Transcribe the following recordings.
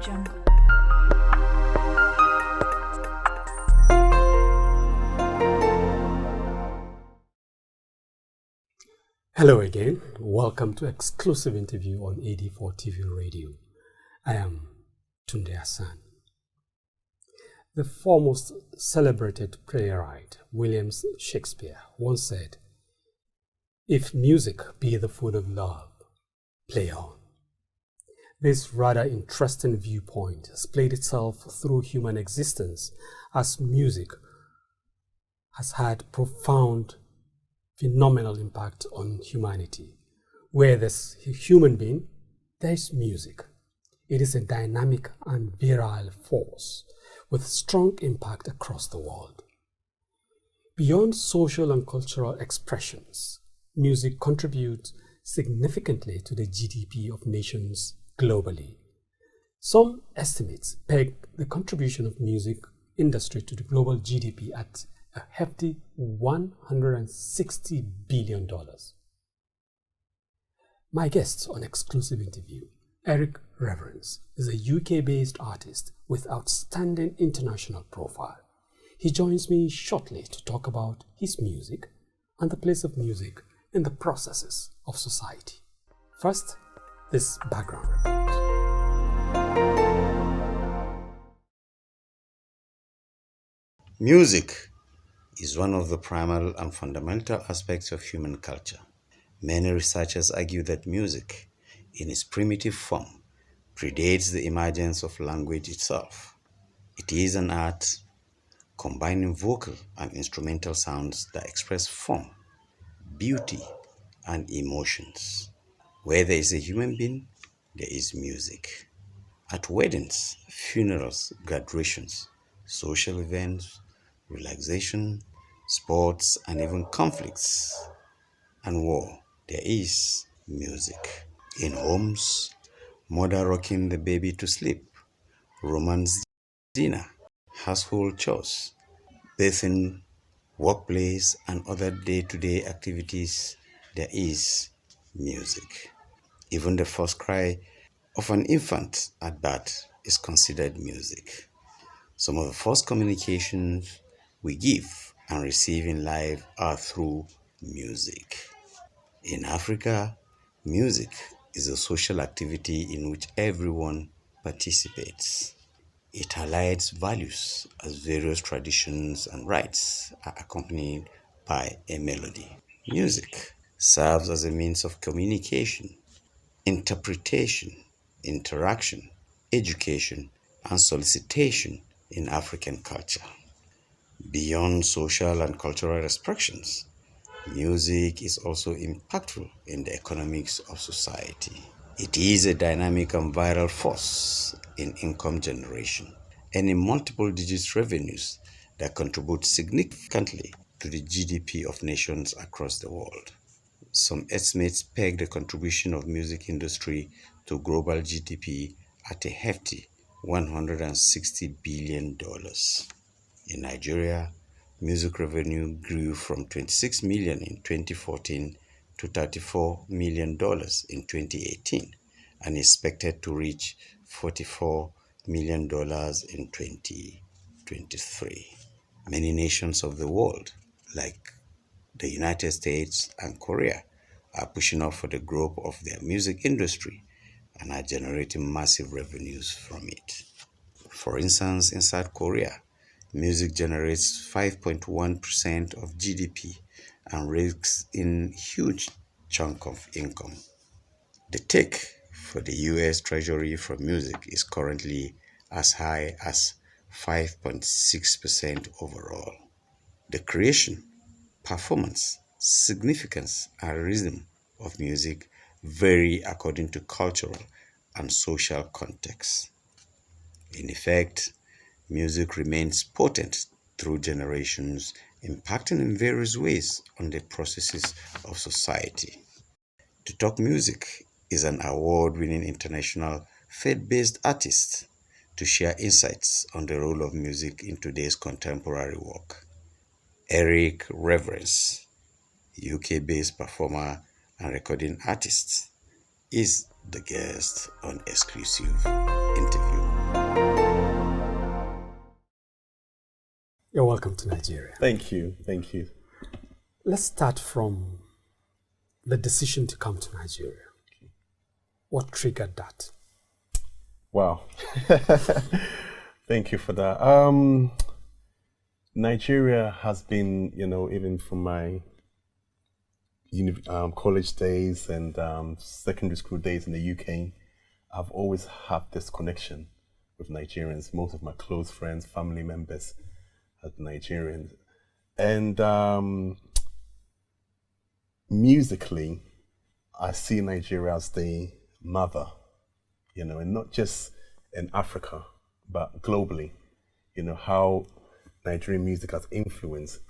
Jungle. Hello again. Welcome to exclusive interview on AD4 TV Radio. I am Tunde Hassan. The foremost celebrated playwright, William Shakespeare, once said, "If music be the food of love, play on." This rather interesting viewpoint has played itself through human existence as music has had profound, phenomenal impact on humanity. Where there's a human being, there's music. It is a dynamic and virile force with strong impact across the world. Beyond social and cultural expressions, music contributes significantly to the GDP of nations globally. Some estimates peg the contribution of music industry to the global GDP at a hefty $160 billion. My guest on exclusive interview, Eric Reverence, is a UK-based artist with outstanding international profile. He joins me shortly to talk about his music and the place of music in the processes of society. First, this background report. Music is one of the primal and fundamental aspects of human culture. Many researchers argue that music, in its primitive form, predates the emergence of language itself. It is an art combining vocal and instrumental sounds that express form, beauty, and emotions. Where there is a human being, there is music. At weddings, funerals, graduations, social events, relaxation, sports, and even conflicts and war, there is music. In homes, mother rocking the baby to sleep, romance dinner, household chores, bathing, workplace, and other day-to-day activities, there is music. Even the first cry of an infant at birth is considered music. Some of the first communications we give and receive in life are through music. In Africa, music is a social activity in which everyone participates. It highlights values as various traditions and rites are accompanied by a melody. Music serves as a means of communication, interpretation, interaction, education, and solicitation in African culture. Beyond social and cultural expressions, music is also impactful in the economics of society. It is a dynamic and viral force in income generation, earning multiple digit revenues that contribute significantly to the GDP of nations across the world. Some estimates peg the contribution of music industry to global GDP at a hefty $160 billion. In Nigeria, music revenue grew from $26 million in 2014 to $34 million in 2018 and is expected to reach $44 million in 2023. Many nations of the world, like the United States and Korea, are pushing up for the growth of their music industry and are generating massive revenues from it. For instance, in South Korea, music generates 5.1% of GDP and rakes in huge chunk of income. The take for the US Treasury from music is currently as high as 5.6% overall. The creation, performance, significance, and rhythm of music vary according to cultural and social context. In effect, music remains potent through generations, impacting in various ways on the processes of society. To Talk Music is an award-winning international faith-based artist to share insights on the role of music in today's contemporary work. Eric Reverence, UK-based performer and recording artist, is the guest on exclusive interview. You're welcome to Nigeria. Thank you. Thank you. Let's start from the decision to come to Nigeria. What triggered that? Wow. Thank you for that. Nigeria has been, even from my college days and secondary school days in the UK, I've always had this connection with Nigerians. Most of my close friends, family members are Nigerians. And musically, I see Nigeria as the mother, and not just in Africa, but globally, how Nigerian music has influenced,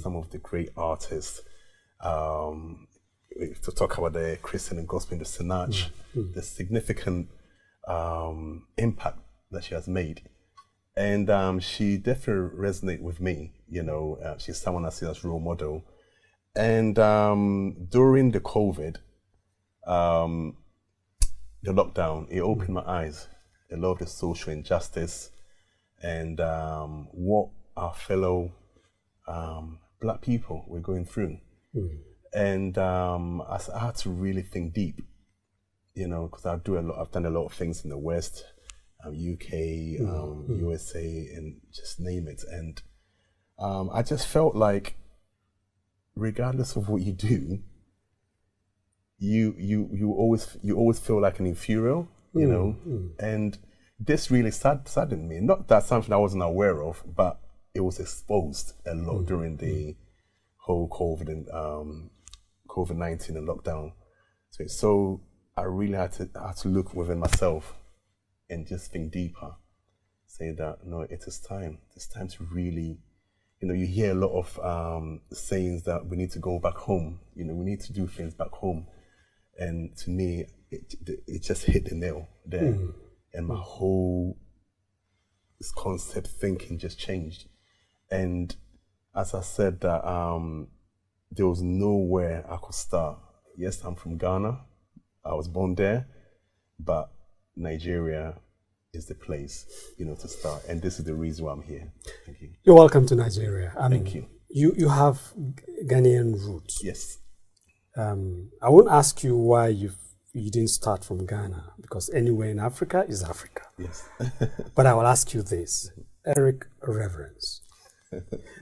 some of the great artists. To talk about the Christian and gospel, the Sinach, the significant impact that she has made. And she definitely resonates with me, she's someone I see as role model. And during the COVID, the lockdown, it opened my eyes. A lot of the social injustice and what our fellow Black people were going through. And I had to really think deep, because I've done a lot of things in the West, UK, USA, and just name it. And I just felt like, regardless of what you do, you always feel like an inferior, and this really saddened me. Not that something I wasn't aware of, but it was exposed a lot during the whole COVID and COVID-19 and lockdown. So I really had to look within myself and just think deeper. Say that no, it is time. It's time to really, you hear a lot of sayings that we need to go back home. We need to do things back home. And to me, it just hit the nail there. And my whole concept thinking just changed. And as I said, that there was nowhere I could start. Yes, I'm from Ghana. I was born there, but Nigeria is the place, to start. And this is the reason why I'm here. Thank you. You're welcome to Nigeria. Thank you. You have Ghanaian roots. Yes. I won't ask you why you didn't start from Ghana, because anywhere in Africa is Africa. Yes. But I will ask you this, Eric Reverence.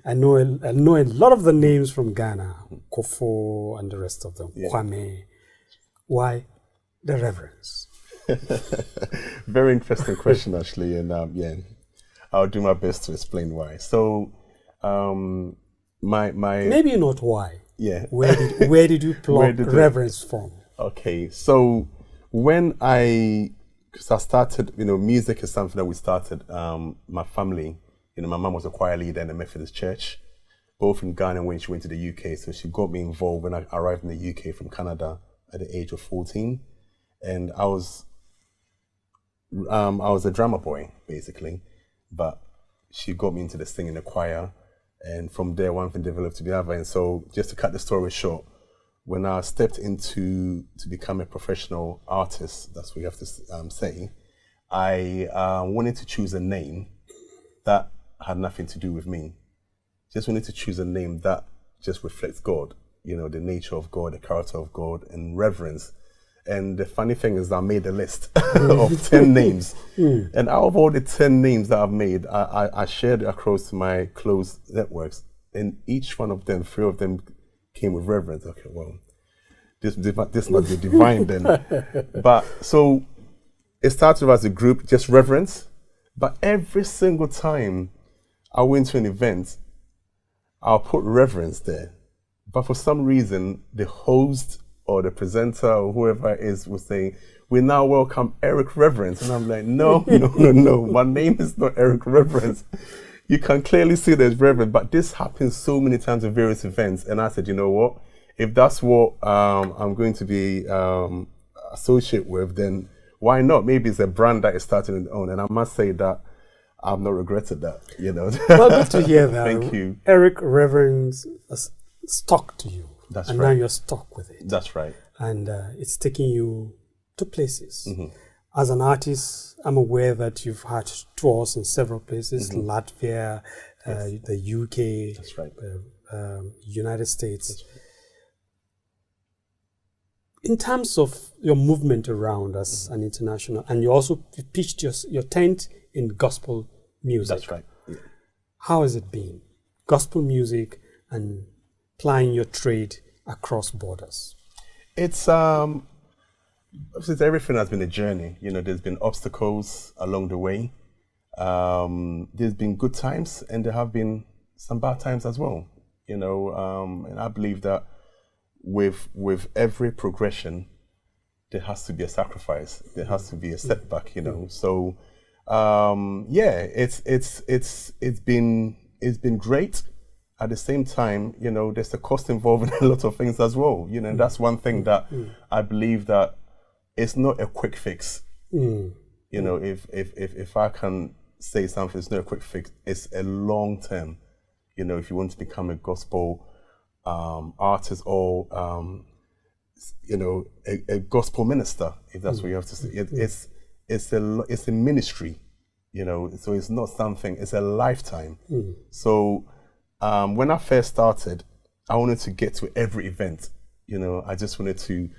I know a lot of the names from Ghana, Kofo and the rest of them, Kwame. Why the Reverence? Very interesting question, actually, and I'll do my best to explain why. So, my maybe not why. Yeah. Where did you plug Reverence from? Okay, so because I started, music is something that we started. My family, my mom was a choir leader in the Methodist Church, both in Ghana when she went to the UK. So she got me involved when I arrived in the UK from Canada at the age of 14, and I was a drummer boy basically, but she got me into the singing, the choir, and from there one thing developed to the other. And so, just to cut the story short, when I stepped to become a professional artist, that's what you have to say, I wanted to choose a name that had nothing to do with me. Just wanted to choose a name that just reflects God, the nature of God, the character of God, and reverence. And the funny thing is, I made a list of 10 names. And out of all the 10 names that I've made, I shared it across my close networks. And each one of them, 3 of them came with reverence. Okay, well, this must be divine then. But so it started as a group, just reverence. But every single time I went to an event, I'll put reverence there. But for some reason, the host or the presenter or whoever it is will say, "We now welcome Eric Reverence." And I'm like, no. My name is not Eric Reverence. You can clearly see there's Reverence, but this happens so many times at various events. And I said, you know what? If that's what I'm going to be associated with, then why not? Maybe it's a brand that is starting on its own. And I must say that I've not regretted that, Well, good to hear that. Thank you. Eric Reverence stuck to you. That's and right. now you're stuck with it. That's right. And it's taking you to places. As an artist, I'm aware that you've had tours in several places, Latvia, the UK, That's right. United States. That's right. In terms of your movement around as an international, and you also pitched your tent in gospel music. That's right. Yeah. How has it been? Gospel music and plying your trade across borders. It's since everything has been a journey. There's been obstacles along the way. There's been good times, and there have been some bad times as well. And I believe that with every progression, there has to be a sacrifice. There has to be a setback. So it's been great. At the same time, there's a cost involved in a lot of things as well. And that's one thing that I believe that it's not a quick fix. If I can say something, it's not a quick fix. It's a long term. If you want to become a gospel artist or a gospel minister, if that's what you have to say, it's a ministry. So it's not something. It's a lifetime. So when I first started, I wanted to get to every event. I just wanted to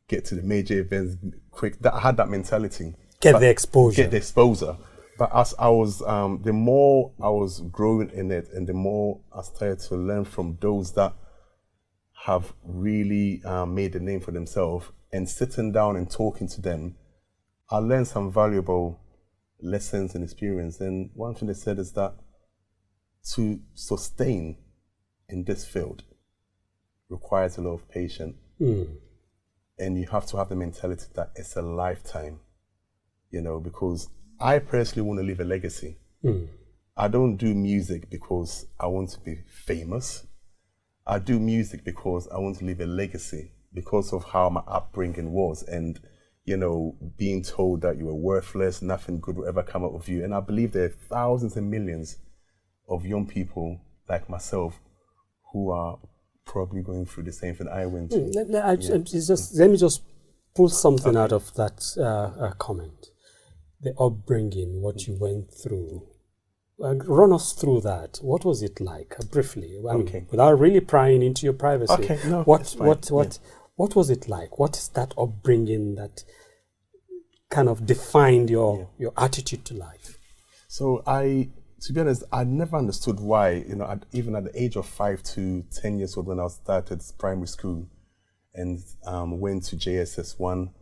get to the major events quick. I had that mentality. Get the exposure. Get the exposure. But as I was, the more I was growing in it, and the more I started to learn from those that have really made a name for themselves, and sitting down and talking to them, I learned some valuable lessons and experience. And one thing they said is that to sustain in this field requires a lot of patience. And you have to have the mentality that it's a lifetime, because I personally want to leave a legacy. I don't do music because I want to be famous. I do music because I want to leave a legacy because of how my upbringing was, and being told that you were worthless, nothing good will ever come out of you. And I believe there are thousands and millions of young people like myself who are probably going through the same thing I went through. Let me just pull something out of that comment. The upbringing, what you went through. Run us through that. What was it like, briefly? I mean, without really prying into your privacy. Okay, no, what was it like? What is that upbringing that kind of defined your attitude to life? So to be honest, I never understood why, even at the age of 5 to 10 years old, when I started primary school and went to JSS1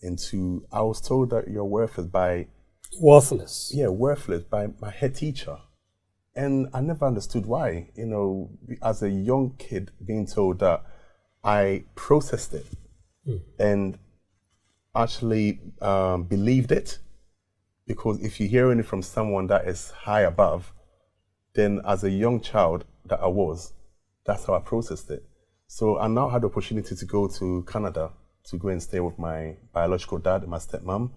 and 2, I was told that you're worthless by... Worthless? Yeah, worthless by my head teacher. And I never understood why, as a young kid being told that. I processed it and actually believed it, because if you're hearing it from someone that is high above, then as a young child that I was, that's how I processed it. So I now had the opportunity to go to Canada to go and stay with my biological dad and my stepmom,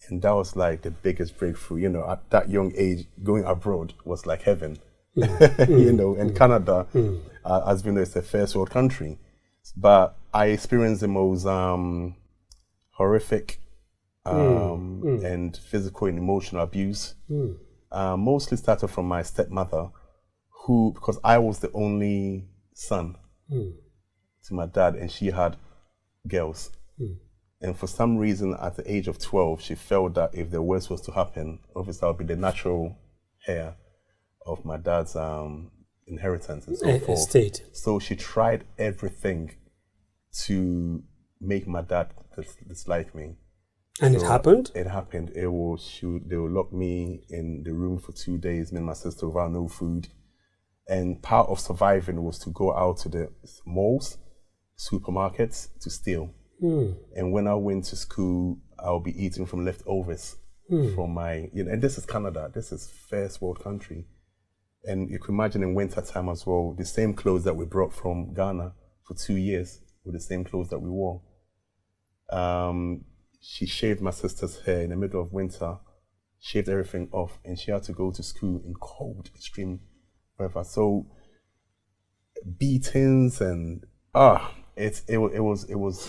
and that was like the biggest breakthrough. At that young age, going abroad was like heaven. And Canada, as we know, it's a first world country. But I experienced the most horrific and physical and emotional abuse. Mostly started from my stepmother, who, because I was the only son to my dad, and she had girls. And for some reason, at the age of 12, she felt that if the worst was to happen, obviously I would be the natural heir of my dad's inheritance and so forth. Estate. So she tried everything to make my dad dislike me. And it happened? It happened. They will lock me in the room for 2 days, me and my sister, without no food. And part of surviving was to go out to the malls, supermarkets, to steal. And when I went to school, I'll be eating from leftovers from my, and this is Canada, this is first world country. And you can imagine in winter time as well, the same clothes that we brought from Ghana for 2 years were the same clothes that we wore. She shaved my sister's hair in the middle of winter, shaved everything off, and she had to go to school in cold, extreme weather. So beatings and it was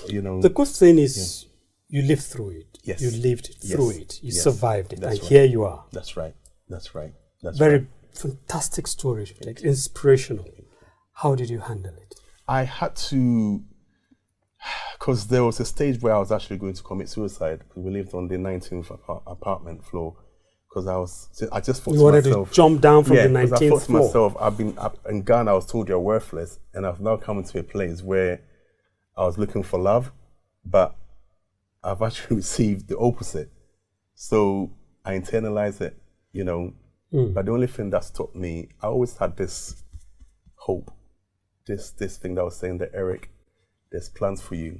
The good thing is you lived through it. Yes. You lived through it. You survived it, That's and right. here you are. That's right. That's right. That's Very right. fantastic story, like inspirational. How did you handle it? I had to, because there was a stage where I was actually going to commit suicide, because we lived on the 19th apartment floor. Because I just thought you to wanted myself, to jump down from the 19th I thought to floor. myself, I've been up in Ghana. I was told you're worthless, and I've now come into a place where I was looking for love, but I've actually received the opposite. So I internalized it, you know. But the only thing that stopped me, I always had this hope, this thing that was saying that, Eric, there's plans for you.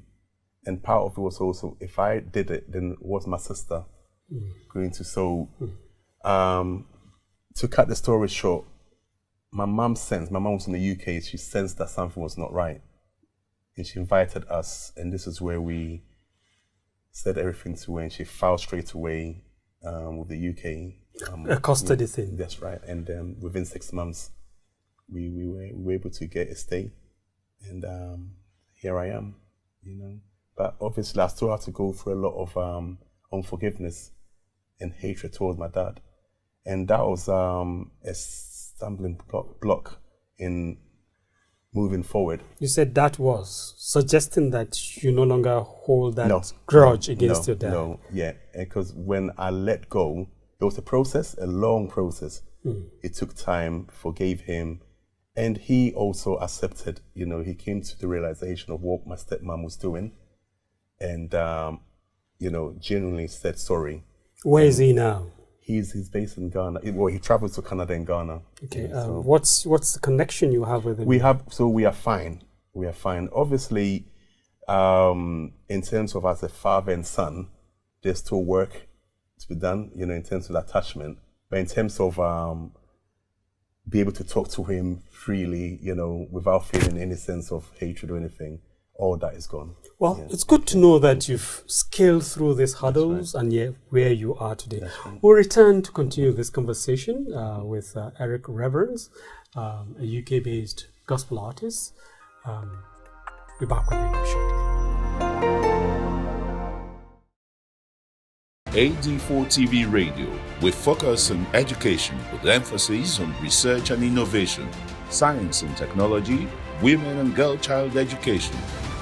And part of it was also, if I did it, then was my sister going to? So to cut the story short, my mom was in the UK, she sensed that something was not right. And she invited us, and this is where we said everything to her, and she filed straight away with the UK. A custody thing. That's right. And within 6 months, we were able to get a stay. And here I am, you know. But obviously, I still had to go through a lot of unforgiveness and hatred towards my dad. And that was a stumbling block in moving forward. You said that was suggesting that you no longer hold that grudge against your dad. No, yeah. Because when I let go, it was a process, a long process. It took time, forgave him. And he also accepted, you know, he came to the realization of what my stepmom was doing. And, you know, genuinely said sorry. Where is he now? He's based in Ghana. Well, he travels to Canada and Ghana. Okay. Yeah, so what's the connection you have with him? we are fine. We are fine. Obviously, in terms of as a father and son, there's still work to be done, you know, in terms of attachment. But in terms of be able to talk to him freely, you know, without feeling any sense of hatred or anything, all that is gone. Well, Yeah. it's good to know that you've scaled through these hurdles and yet where you are today. Right. We'll return to continue this conversation with Eric Reverence, a UK-based gospel artist. Be back with you shortly. AD4 TV Radio, with focus on education with emphasis on research and innovation, science and technology, women and girl child education,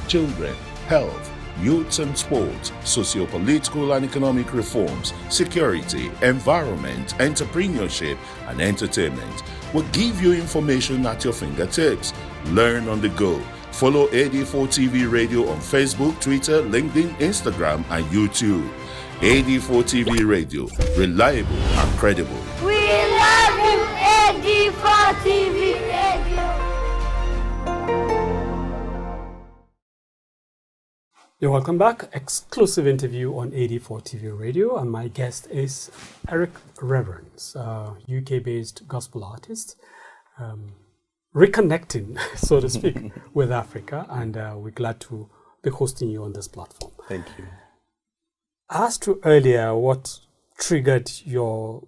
children, health, youth and sports, socio-political and economic reforms, security, environment, entrepreneurship, and entertainment. Will give you information at your fingertips. Learn on the go. Follow AD4 TV Radio on Facebook, Twitter, LinkedIn, Instagram, and YouTube. AD4 TV Radio, reliable and credible. We love you, AD4 TV Radio. You're welcome back. Exclusive interview on AD4 TV Radio, and my guest is Eric Reverence, UK-based gospel artist, reconnecting, so to speak, with Africa, and we're glad to be hosting you on this platform. Thank you. I asked you earlier what triggered your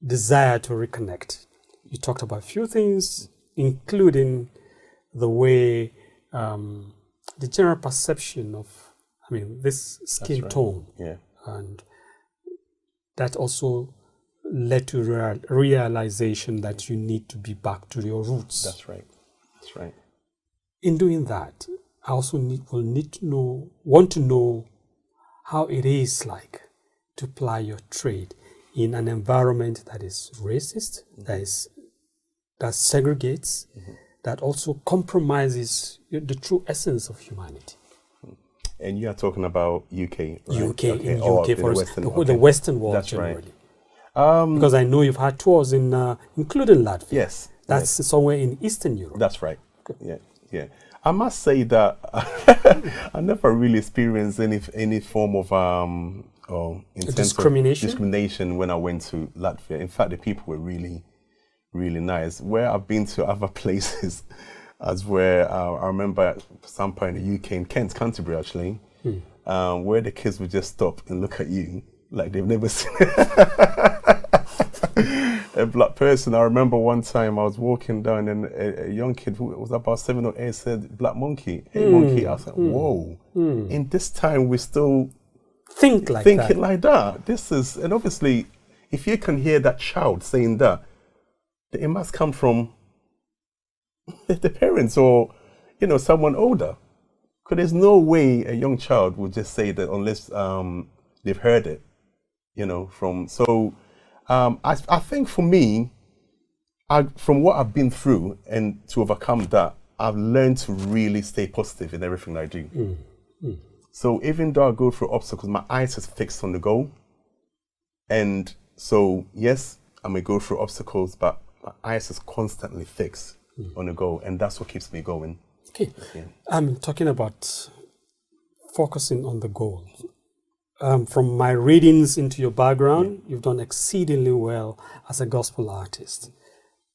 desire to reconnect. You talked about a few things, including the way the general perception of, this skin tone. Yeah. And that also led to realization that you need to be back to your roots. That's right. That's right. In doing that, I also want to know how it is like to ply your trade in an environment that is racist, that segregates, that also compromises the true essence of humanity. And you are talking about UK, right? UK, Okay. in Oh, UK, in for the the Western world That's generally. right. Because I know you've had tours in, including Latvia. Yes. That's yes. somewhere in Eastern Europe. That's right. Yeah, yeah. I must say that I never really experienced any form of discrimination when I went to Latvia. In fact, the people were really, really nice. Where I've been to other places, as where I remember some point in the UK, in Kent, Canterbury actually, where the kids would just stop and look at you like they've never seen a black person. I remember one time I was walking down and a young kid who was about 7 or 8 said, "Black monkey, hey monkey." I was like, whoa. In this time we still think like that. This is, and obviously if you can hear that child saying that, it must come from the parents or, someone older. Because there's no way a young child would just say that unless they've heard it, from. So I think for me, from what I've been through and to overcome that, I've learned to really stay positive in everything I do. So even though I go through obstacles, my eyes is fixed on the goal. And so, yes, I may go through obstacles, but my eyes is constantly fixed on the goal. And that's what keeps me going. Okay. Yeah. I'm talking about focusing on the goal. From my readings into your background, you've done exceedingly well as a gospel artist.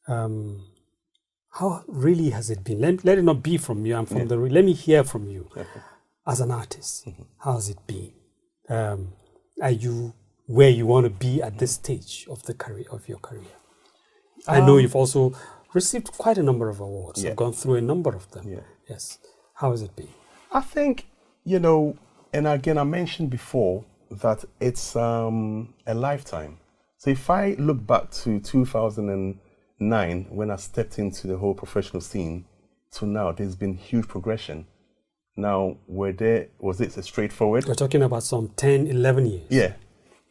How really has it been? Let it not be from you. I'm from let me hear from you as an artist. How has it been? Are you where you want to be at this stage of your career? I know you've also received quite a number of awards. I've gone through a number of them. Yeah. Yes. How has it been? I think, and again, I mentioned before that it's a lifetime. So if I look back to 2009, when I stepped into the whole professional scene, to now, there's been huge progression. Now, was it a straightforward? We're talking about some 10, 11 years. Yeah.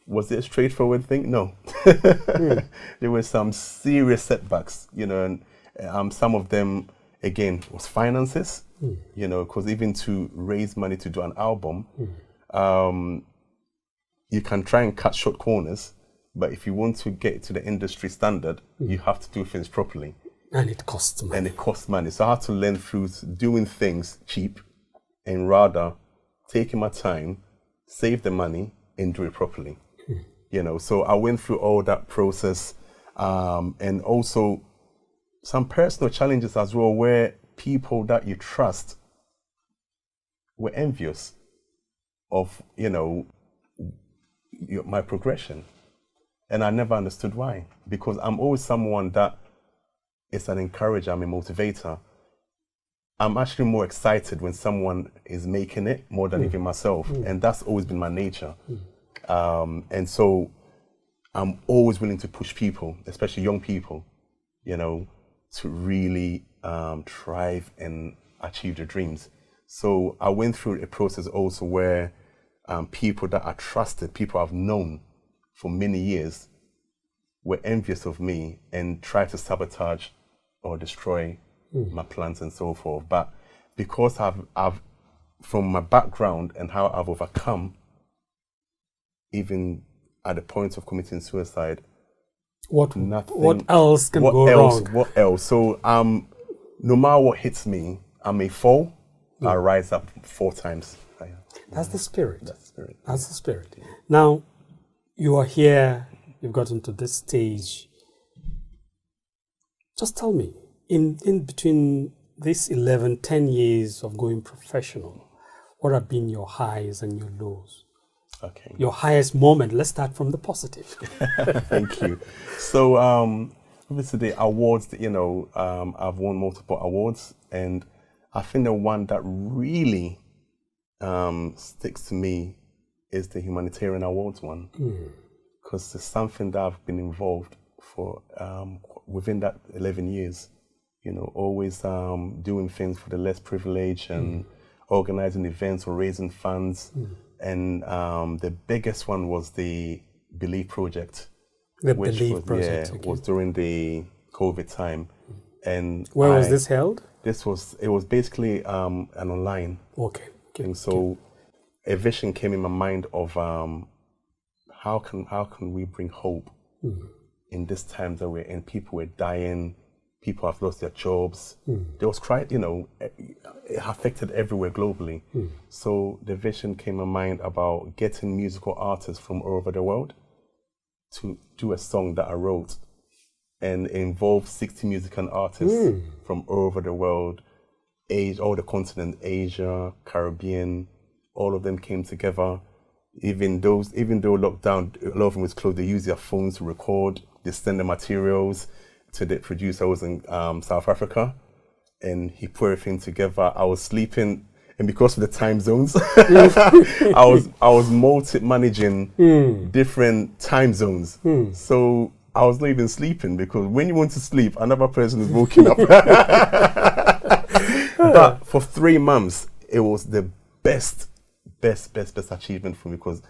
Was it a straightforward thing? No. There were some serious setbacks, and some of them, again, was finances, because even to raise money to do an album, you can try and cut short corners, but if you want to get to the industry standard, you have to do things properly. And it costs money. So I had to learn through doing things cheap and rather taking my time, save the money, and do it properly. So I went through all that process, and also some personal challenges as well, where people that you trust were envious of, my progression. And I never understood why, because I'm always someone that is an encourager, I'm a motivator. I'm actually more excited when someone is making it more than even myself. And that's always been my nature. And so I'm always willing to push people, especially young people, to really thrive and achieve their dreams. So I went through a process also where people that I trusted, people I've known for many years, were envious of me and tried to sabotage or destroy my plans and so forth. But because I've from my background and how I've overcome, even at the point of committing suicide, what else can go wrong? What else? So no matter what hits me, I may fall, I rise up 4 times higher. That's the spirit. That's the spirit. Now, you are here, you've gotten to this stage. Just tell me, in between this 11, 10 years of going professional, what have been your highs and your lows? Okay. Your highest moment. Let's start from the positive. Thank you. So, obviously the awards that, I've won multiple awards, and I think the one that really sticks to me is the humanitarian awards one, because it's something that I've been involved for within that 11 years, always doing things for the less privileged and organizing events or raising funds. And the biggest one was the Believe Project. Was during the COVID time. And where was this held? It was basically an online thing. So a vision came in my mind of how can we bring hope in this time that we're in. People were dying, people have lost their jobs. There was it affected everywhere globally. So the vision came in mind about getting musical artists from all over the world to do a song that I wrote and involve 60 musical artists from all over the world, all the continent, Asia, Caribbean, all of them came together. Even though lockdown, a lot of them was closed, they used their phones to record, they send the materials to the producer. I was in South Africa, and he put everything together. I was sleeping, and because of the time zones, I was managing different time zones. So I was not even sleeping, because when you want to sleep, another person is waking up. But for 3 months, it was the best achievement for me, because,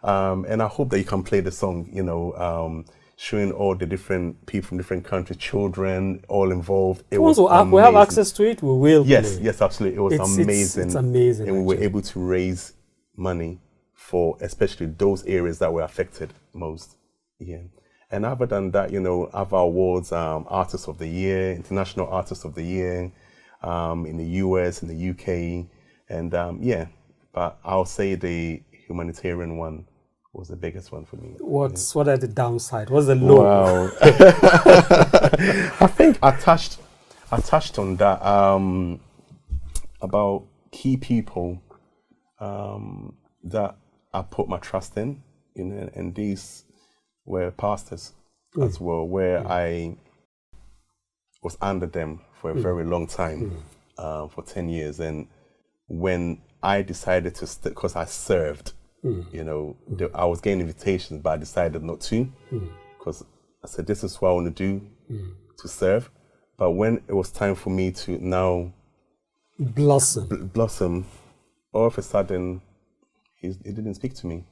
and I hope that you can play the song, showing all the different people from different countries, children, all involved. It was amazing. We have access to it, we will Yes, play. yes, absolutely. It was amazing. It's amazing. And we were able to raise money for especially those areas that were affected most. Yeah. And other than that, other awards, Artist of the Year, International Artist of the Year, in the US, in the UK. And but I'll say the humanitarian one was the biggest one for me. What are the downside? What's the low? Wow. I think I touched on that, about key people that I put my trust in, and these were pastors as well, where I was under them for a very long time, for 10 years. And when I decided to, because I served, I was getting invitations, but I decided not to, because I said, this is what I want to do, to serve. But when it was time for me to now blossom, all of a sudden, he didn't speak to me.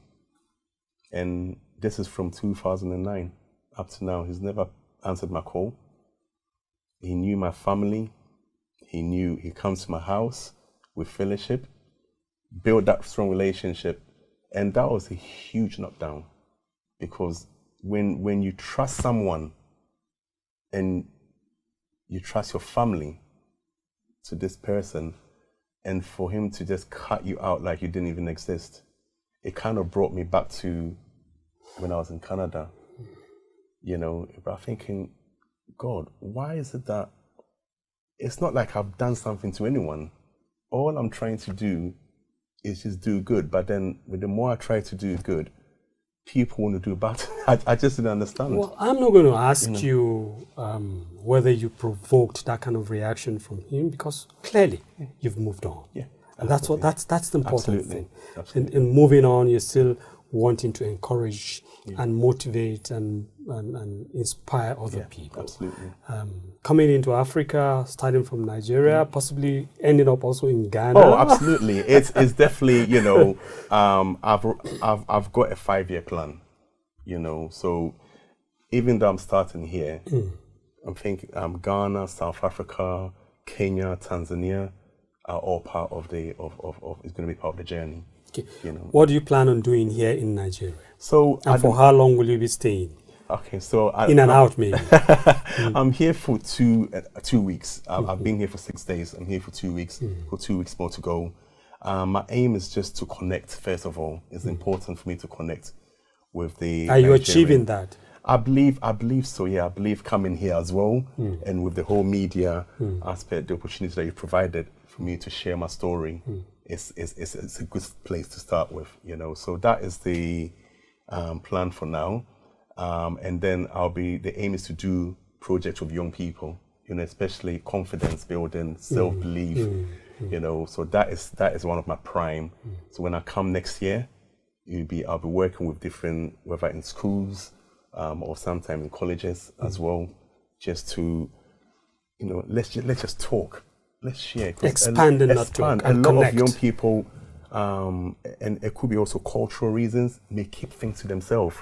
And this is from 2009 up to now. He's never answered my call. He knew my family. He comes to my house with fellowship, build that strong relationship. And that was a huge knockdown, because when you trust someone and you trust your family to this person, and for him to just cut you out like you didn't even exist, it kind of brought me back to when I was in Canada, but I'm thinking, God, why is it that it's not like I've done something to anyone? All I'm trying to do is just do good. But then the more I try to do good, people want to do bad. I just didn't understand. Well, I'm not going to ask you whether you provoked that kind of reaction from him, because clearly you've moved on. Yeah. And that's the important thing. Absolutely. In moving on, you're still wanting to encourage and motivate and inspire other people. Absolutely. Coming into Africa, starting from Nigeria, possibly ending up also in Ghana. Oh, absolutely. It's definitely, I've got a 5-year plan, so even though I'm starting here, I'm thinking Ghana, South Africa, Kenya, Tanzania are all part of it's going to be part of the journey. Okay. What do you plan on doing here in Nigeria? So, and for how long will you be staying? Okay, so in and out, maybe. I'm here for 2 weeks. I've been here for 6 days. I'm here for 2 weeks. For 2 weeks more to go. My aim is just to connect. First of all, it's important for me to connect with the. Are you achieving that? I believe so. Yeah, I believe coming here as well, and with the whole media aspect, the opportunity that you provided for me to share my story. It's a good place to start with, So that is the plan for now, and then the aim is to do projects with young people, especially confidence building, self-belief, So that is one of my prime. So when I come next year, I'll be working with different, whether in schools or sometimes in colleges as well, just to, let's just talk. Let's share. Expand and not talk. A lot of young people, and it could be also cultural reasons, may keep things to themselves.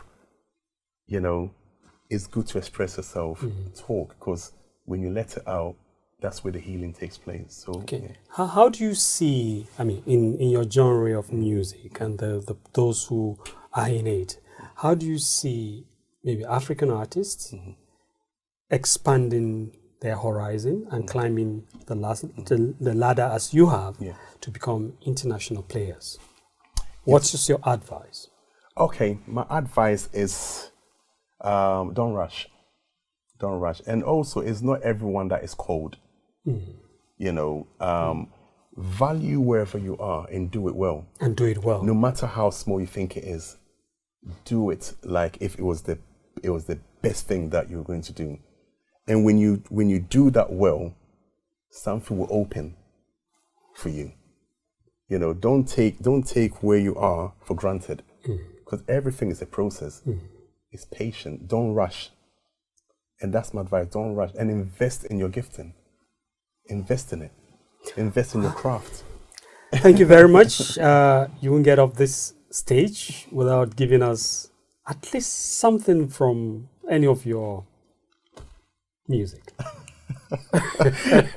It's good to express yourself, talk, because when you let it out, that's where the healing takes place. So, okay. How do you see, in your genre of music and those who are in it, how do you see maybe African artists expanding their horizon and climbing the ladder as you have to become international players? What's just your advice? Okay, my advice is don't rush. Don't rush. And also, it's not everyone that is cold. Value wherever you are and do it well. And do it well. No matter how small you think it is, do it like if it was the best thing that you're going to do. And when you do that well, something will open for you. Don't take where you are for granted, because everything is a process. It's patient. Don't rush And that's my advice. Don't rush and invest in your gifting. Invest in it. Invest in your craft. Thank you very much. You won't get off this stage without giving us at least something from any of your music.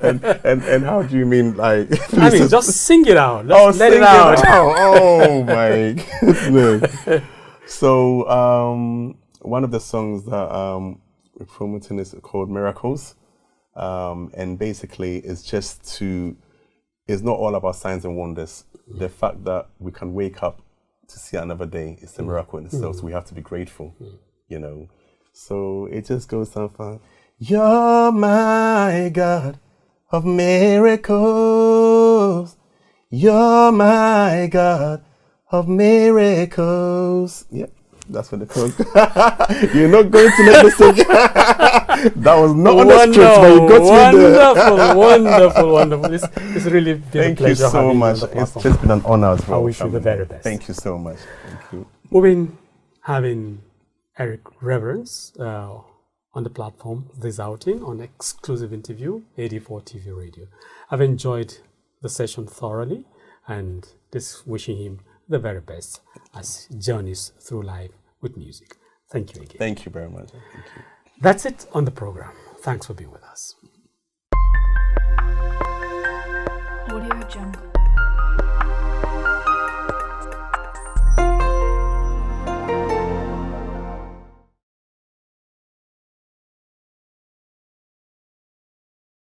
and how do you mean, like? I mean, just sing it out. Let sing it out. Oh my goodness. So one of the songs that we're promoting is called Miracles. And basically it's not all about signs and wonders. The fact that we can wake up to see another day is a miracle in itself. So we have to be grateful, you know. So it just goes something. You're my God of miracles. You're my God of miracles. Yep, that's what the song. You're not going to let me sing. That was not on the script, but you got me there. Wonderful. It's really been a pleasure. Thank you so much. It's just been an honor as well. I wish you the very best. Thank you so much. Thank you. We've been having Eric Reverence on the platform this outing on exclusive interview, AD4 TV Radio. I've enjoyed the session thoroughly and just wishing him the very best as he journeys through life with music. Thank you again. Thank you very much. Thank you. That's it on the program. Thanks for being with us. Audio Jungle.